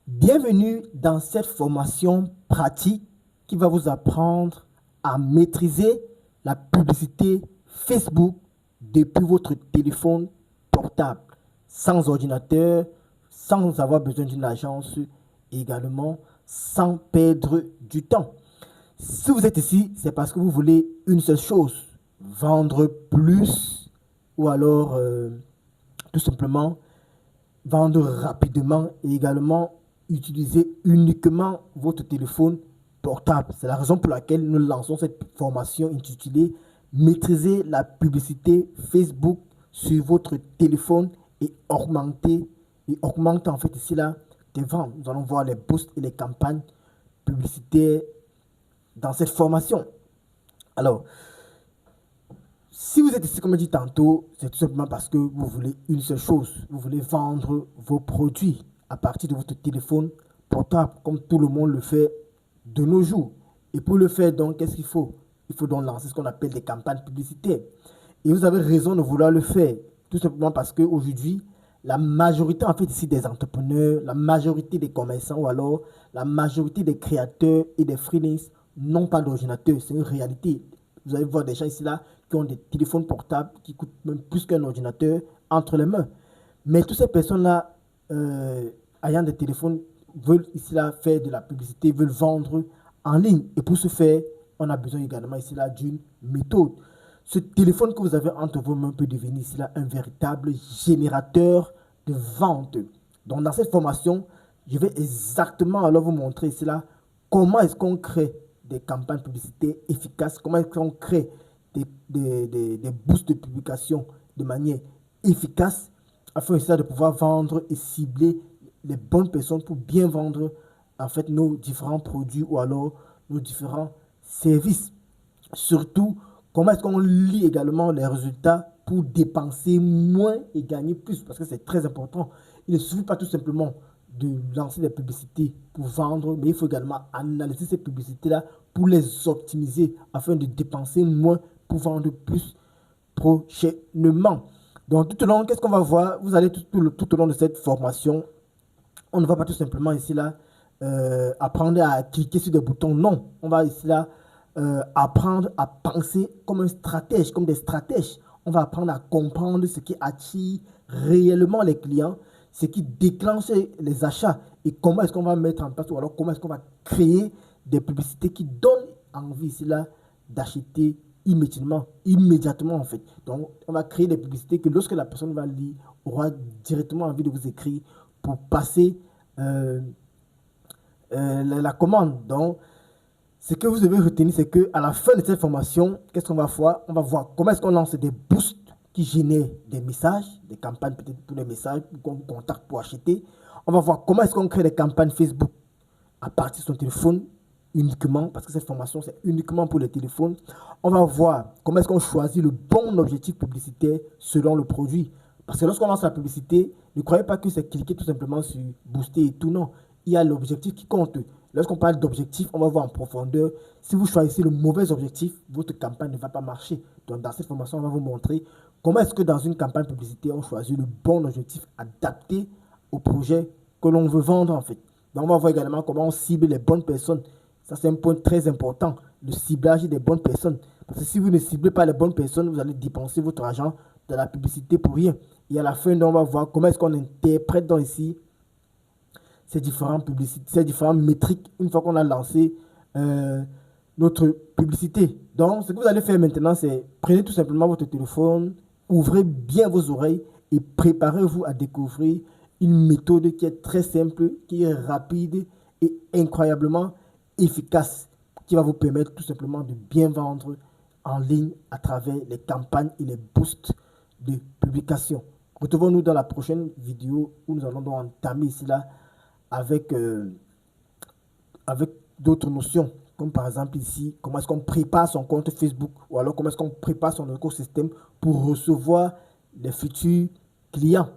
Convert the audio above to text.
Bienvenue dans cette formation pratique qui va vous apprendre à maîtriser la publicité Facebook depuis votre téléphone portable, sans ordinateur, sans avoir besoin d'une agence et également sans perdre du temps. Si vous êtes ici, c'est parce que vous voulez une seule chose, vendre plus ou alors tout simplement vendre rapidement et également utiliser uniquement votre téléphone portable. C'est la raison pour laquelle nous lançons cette formation intitulée Maîtriser la publicité Facebook sur votre téléphone et augmenter en fait ici là tes ventes. Nous allons voir les posts et les campagnes publicitaires dans cette formation. Alors, si vous êtes ici, comme je dit tantôt, c'est tout simplement parce que vous voulez une seule chose. Vous voulez vendre vos produits à partir de votre téléphone portable, comme tout le monde le fait de nos jours. Et pour le faire, donc, qu'est-ce qu'il faut? Il faut donc lancer ce qu'on appelle des campagnes publicitaires. Et vous avez raison de vouloir le faire, tout simplement parce qu'aujourd'hui, la majorité en fait ici des entrepreneurs, la majorité des commerçants ou alors la majorité des créateurs et des freelances n'ont pas d'ordinateur. C'est une réalité. Vous allez voir des gens ici là qui ont des téléphones portables qui coûtent même plus qu'un ordinateur entre les mains. Mais toutes ces personnes-là, ayant des téléphones, veulent ici là faire de la publicité, veulent vendre en ligne. Et pour ce faire, on a besoin également ici là d'une méthode. Ce téléphone que vous avez entre vos mains peut devenir ici là un véritable générateur de vente. Donc dans cette formation, je vais exactement alors vous montrer ici là comment est-ce qu'on crée des campagnes publicitaires efficaces, comment est-ce qu'on crée des boosts de publication de manière efficace afin de pouvoir vendre et cibler les bonnes personnes pour bien vendre en fait nos différents produits ou alors nos différents services. Surtout, comment est-ce qu'on lit également les résultats pour dépenser moins et gagner plus, parce que c'est très important. Il ne suffit pas tout simplement de lancer des publicités pour vendre, mais il faut également analyser ces publicités-là pour les optimiser afin de dépenser moins pour vendre plus prochainement. Donc tout au long, qu'est-ce qu'on va voir? Vous allez tout au long de cette formation, on ne va pas tout simplement ici là apprendre à cliquer sur des boutons. Non, on va ici là apprendre à penser comme un stratège, comme des stratèges. On va apprendre à comprendre ce qui attire réellement les clients, ce qui déclenche les achats et comment est-ce qu'on va mettre en place ou alors comment est-ce qu'on va créer des publicités qui donnent envie ici là d'acheter immédiatement en fait. Donc on va créer des publicités que lorsque la personne va lire, aura directement envie de vous écrire pour passer la commande. Donc ce que vous devez retenir, c'est qu'à la fin de cette formation, qu'est-ce qu'on va voir? On va voir comment est-ce qu'on lance des boosts qui génèrent des messages, des campagnes peut-être pour les messages, pour qu'on vous contacte pour acheter. On va voir comment est-ce qu'on crée des campagnes Facebook à partir de son téléphone uniquement, parce que cette formation, c'est uniquement pour les téléphones. On va voir comment est-ce qu'on choisit le bon objectif publicitaire selon le produit. Parce que lorsqu'on lance la publicité, ne croyez pas que c'est cliquer tout simplement sur booster et tout, non. Il y a l'objectif qui compte. Lorsqu'on parle d'objectif, on va voir en profondeur. Si vous choisissez le mauvais objectif, votre campagne ne va pas marcher. Donc, dans cette formation, on va vous montrer comment est-ce que dans une campagne publicitaire, on choisit le bon objectif adapté au projet que l'on veut vendre, en fait. Donc, on va voir également comment on cible les bonnes personnes. Ça, c'est un point très important, le ciblage des bonnes personnes. Parce que si vous ne ciblez pas les bonnes personnes, vous allez dépenser votre argent dans la publicité pour rien. Et à la fin, on va voir comment est-ce qu'on interprète dans ici ces différentes publicités, ces différentes métriques, une fois qu'on a lancé notre publicité. Donc, ce que vous allez faire maintenant, c'est prenez tout simplement votre téléphone, ouvrez bien vos oreilles et préparez-vous à découvrir une méthode qui est très simple, qui est rapide et incroyablement efficace, qui va vous permettre tout simplement de bien vendre en ligne à travers les campagnes et les boosts de publication. Retrouvons-nous dans la prochaine vidéo où nous allons donc entamer cela avec d'autres notions, comme par exemple ici, comment est-ce qu'on prépare son compte Facebook ou alors comment est-ce qu'on prépare son écosystème pour recevoir les futurs clients.